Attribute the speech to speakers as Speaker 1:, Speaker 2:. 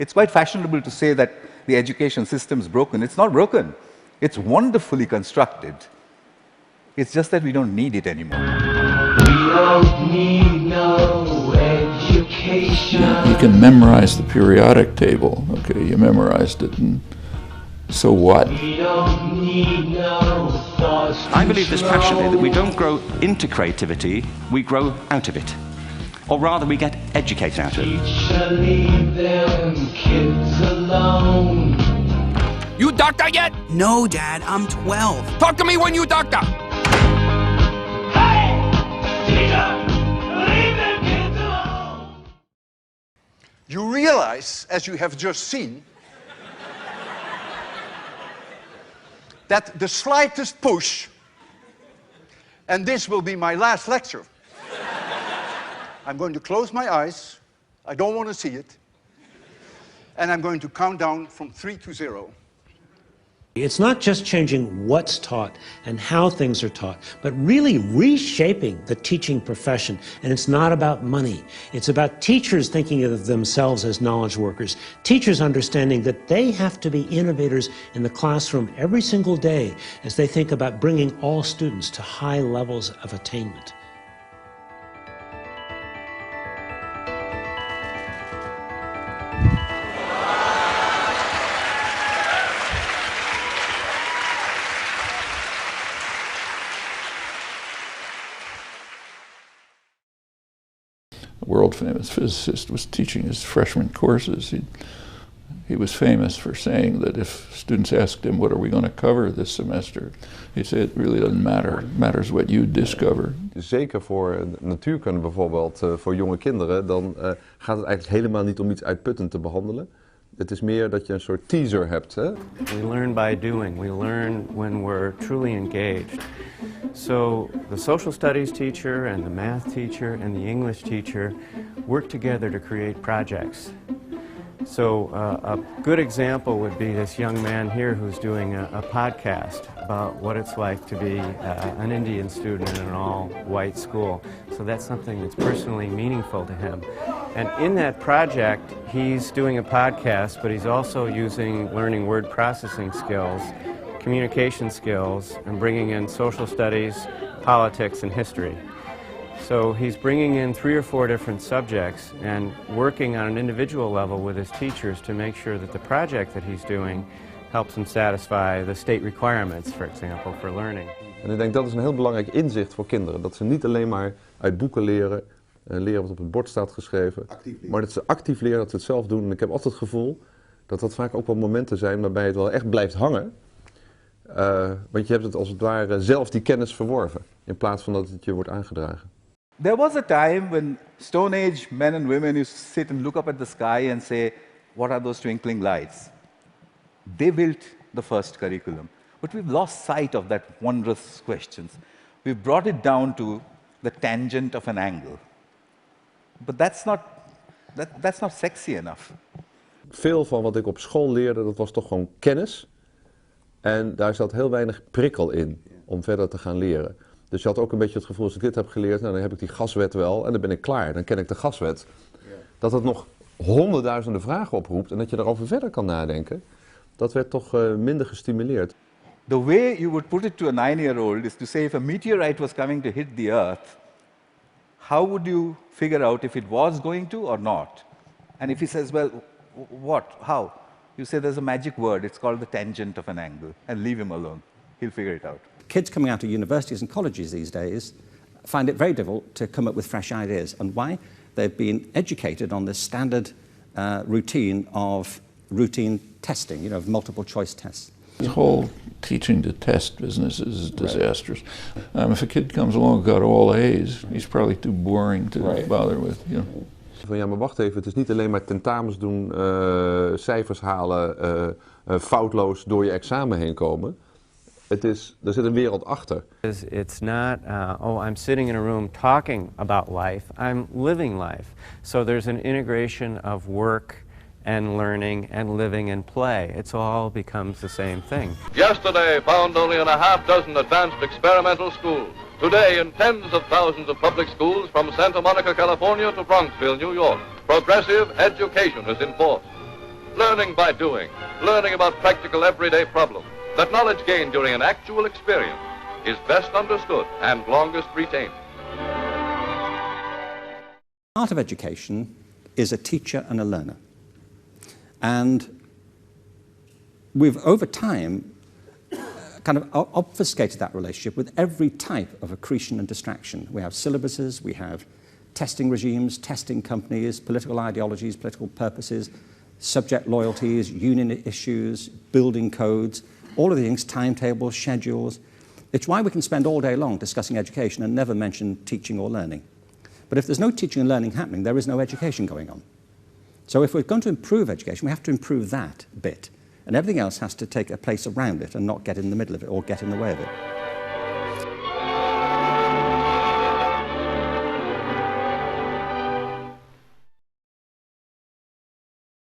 Speaker 1: It's quite fashionable to say that the education system is broken. It's not broken. It's wonderfully constructed. It's just that we don't need it anymore.
Speaker 2: We don't need no education.
Speaker 3: You can memorize the periodic table. Okay, you memorized it, and so what?
Speaker 2: We don't need no thoughts.
Speaker 4: I believe this passionately that we don't grow into creativity, we grow out of it. Or rather, we get educated out of it.
Speaker 2: Teacher, leave them kids alone.
Speaker 5: You doctor yet?
Speaker 6: No, Dad, I'm 12.
Speaker 5: Talk to me when you doctor.
Speaker 2: Hey! Teacher, leave them kids alone.
Speaker 7: You realize, as you have just seen, that the slightest push, and this will be my last lecture. I'm going to close my eyes. I don't want to see it. And I'm going to count down from 3 to 0.
Speaker 8: It's not just changing what's taught and how things are taught, but really reshaping the teaching profession. And it's not about money. It's about teachers thinking of themselves as knowledge workers, teachers understanding that they have to be innovators in the classroom every single day as they think about bringing all students to high levels of attainment.
Speaker 3: World-famous physicist was teaching his freshman courses. He was famous for saying that if students asked him, what are we going to cover this semester? He'd say, it really doesn't matter. It matters what you discover.
Speaker 9: Zeker voor natuurkunde bijvoorbeeld, voor jonge kinderen, dan gaat het eigenlijk helemaal niet om iets uitputtend te behandelen. Het is meer dat je een soort teaser hebt. Hè?
Speaker 10: We learn by doing. We learn when we're truly engaged. So the social studies teacher and the math teacher and the English teacher work together to create projects. So a good example would be this young man here who's doing a podcast about what it's like to be an Indian student in an all-white school. So that's something that's personally meaningful to him. And in that project, he's doing a podcast, but he's also using learning word processing skills, communication skills, and bringing in social studies, politics, and history. So he's bringing in 3 or 4 different subjects and working on an individual level with his teachers to make sure that the project that he's doing helps him satisfy the state requirements, for example, for learning.
Speaker 9: En ik denk dat is een heel belangrijk inzicht voor kinderen. Dat ze niet alleen maar uit boeken leren, leren wat op het bord staat geschreven, maar dat ze actief leren, dat ze het zelf doen. En ik heb altijd het gevoel dat dat vaak ook wel momenten zijn waarbij het wel echt blijft hangen. Want je hebt het als het ware zelf die kennis verworven, in plaats van dat het je wordt aangedragen.
Speaker 1: There was a time when Stone Age men and women used to sit and look up at the sky and say, what are those twinkling lights? They built the first curriculum. But we've lost sight of that wondrous questions. We've brought it down to the tangent of an angle. But that's not sexy enough.
Speaker 9: Veel van wat ik op school leerde, dat was toch gewoon kennis. En daar zat heel weinig prikkel in om verder te gaan leren. Dus je had ook een beetje het gevoel, als ik dit heb geleerd, nou, dan heb ik die gaswet wel en dan ben ik klaar. Dan ken ik de gaswet. Ja. Dat het nog honderdduizenden vragen oproept en dat je daarover verder kan nadenken, dat werd toch minder gestimuleerd.
Speaker 1: The way you would put it to a 9-year-old is to say if a meteorite was coming to hit the Earth, how would you figure out if it was going to or not? And if he says, well, what, how? You say there's a magic word, it's called the tangent of an angle, and leave him alone. He'll figure it out.
Speaker 11: Kids coming out of universities and colleges these days find it very difficult to come up with fresh ideas. And why? They've been educated on this standard routine of routine testing, you know, of multiple choice tests.
Speaker 3: The whole teaching to test business is disastrous. If a kid comes along and got all A's, he's probably too boring to bother with. You know.
Speaker 9: Van ja, maar wacht even, het is niet alleen maar tentamens doen, cijfers halen, foutloos door je examen heen komen. Er zit een wereld achter.
Speaker 10: It's not, oh, I'm sitting in a room talking about life. I'm living life. So there's an integration of work and learning and living and play. It all becomes the same thing.
Speaker 12: Yesterday found only in a half dozen advanced experimental schools. Today in tens of thousands of public schools from Santa Monica, California to Bronxville, New York. Progressive education is in force. learning by doing, learning about practical everyday problems, that knowledge gained during an actual experience is best understood and longest retained.
Speaker 11: Part of education is a teacher and a learner. And we've, over time, kind of obfuscated that relationship with every type of accretion and distraction. We have syllabuses, we have testing regimes, testing companies, political ideologies, political purposes, subject loyalties, union issues, building codes, all of the things, timetables, schedules. It's why we can spend all day long discussing education and never mention teaching or learning. But if there's no teaching and learning happening, there is no education going on. So if we're going to improve education, we have to improve that bit. And everything else has to take a place around it and not get in the middle of it or get in the way of it.